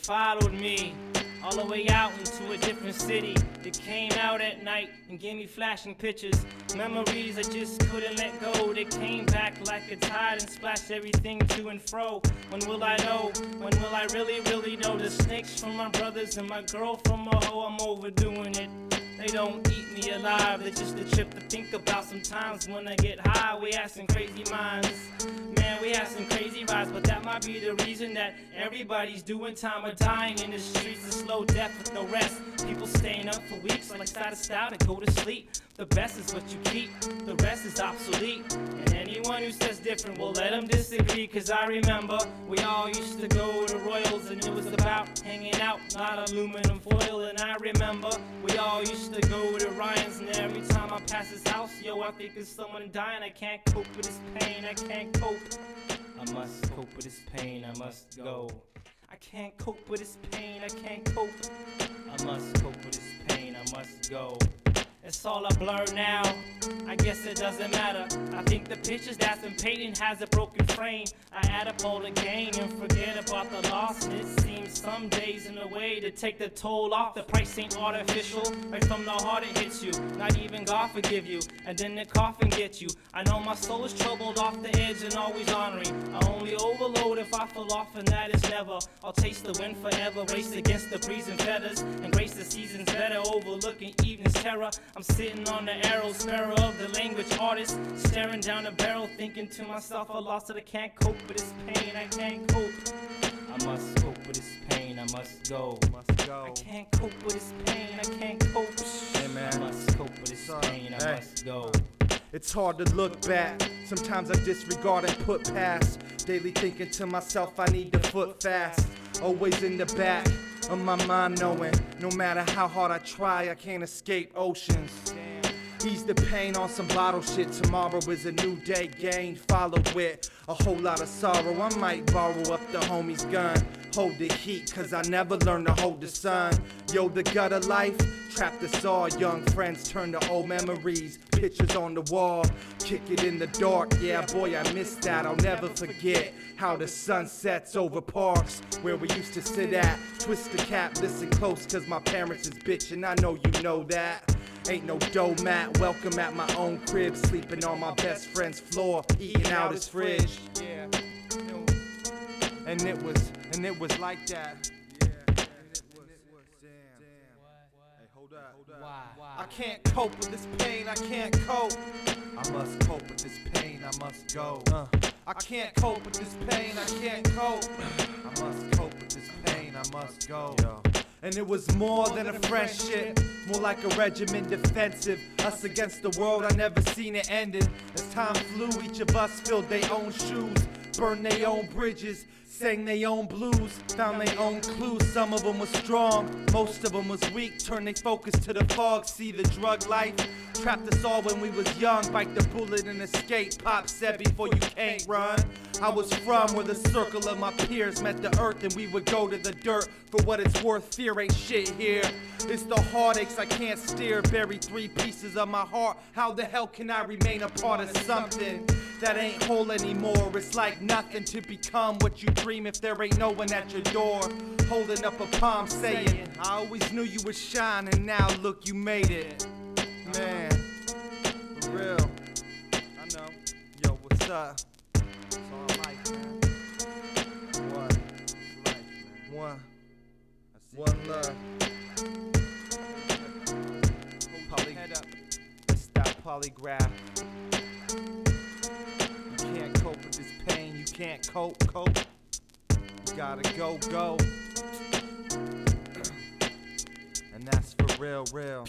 followed me all the way out into a different city. They came out at night and gave me flashing pictures, memories I just couldn't let go. They came back like a tide and splashed everything to and fro. When will I know? When will I really know? The snakes from my brothers and my girl from a hoe, I'm overdoing it. They don't eat me alive, they're just a trip to think about. Sometimes when I get high, we have some crazy minds. Man, we have some crazy rides, but that might be the reason that everybody's doing time or dying in the streets. A slow death with no rest. People staying up for weeks like style to go to sleep. The best is what you keep, the rest is obsolete. And anyone who says different, will let them disagree. Cause I remember we all used to go to Royals and it was about hanging out, not aluminum foil. And I remember we all used to go to Ryan's, and every time I pass his house, yo, I think of someone dying. I can't cope with this pain, I can't cope. I must cope with this pain, I must go. I can't cope with this pain, I can't cope. I must cope with this pain, I must go. It's all a blur now, I guess it doesn't matter. I think the pictures that's been painted has a broken frame. I add up all the gain and forget about the loss. And it seems some days in a way to take the toll off. The price ain't artificial, right from the heart it hits you. Not even God forgive you, and then the coffin gets you. I know my soul is troubled off the edge and always ornery. I only overload if I fall off, and that is never. I'll taste the wind forever, race against the breeze and feathers, and grace the seasons better, overlooking evening's terror. I'm sitting on the arrow, sparrow of the language artist, staring down the barrel, thinking to myself, I lost it, I can't cope with this pain, I can't cope. I must cope with this pain, I must go. I can't cope with this pain, I can't cope. Hey man, I must cope with this pain, I must go. It's hard to look back, sometimes I disregard and put past. Daily thinking to myself, I need to foot fast. Always in the back of my mind knowing, no matter how hard I try, I can't escape oceans. Ease the pain on some bottle shit. Tomorrow is a new day gained, followed with a whole lot of sorrow. I might borrow up the homie's gun, hold the heat, cause I never learned to hold the sun. Yo, the gutter life trapped us all. Young friends turn to old memories, pictures on the wall, kick it in the dark. Yeah, boy, I miss that. I'll never forget how the sun sets over parks where we used to sit at. Twist the cap, listen close, cause my parents is bitchin', I know you know that. Ain't no dough mat, welcome at my own crib, sleeping on my best friend's floor, eating out his fridge. Yeah, and it was like that. Hey, hold up. Why? I can't cope with this pain, I can't cope. I must cope with this pain, I must go. I can't cope with this pain, I can't cope. I must cope with this pain, I must go. And it was more than a friendship, more like a regiment defensive. Us against the world, I never seen it ending. As time flew, each of us filled their own shoes, burned their own bridges, sang their own blues, found their own clues. Some of them was strong, most of them was weak. Turned their focus to the fog, see the drug life trapped us all when we was young. Bite the bullet and escape, Pop said before you can't run. I was from where the circle of my peers met the earth, and we would go to the dirt. For what it's worth, fear ain't shit here. It's the heartaches I can't steer, buried 3 pieces of my heart. How the hell can I remain a part of something that ain't whole anymore? It's like nothing to become what you dream if there ain't no one at your door, holding up a palm saying, I always knew you would shine, and now look, you made it. Man, for real, I know. Yo, what's up? It's all life, man. One love. Head up. It's that polygraph. You can't cope with this pain. You can't cope. You gotta go. And that's for real.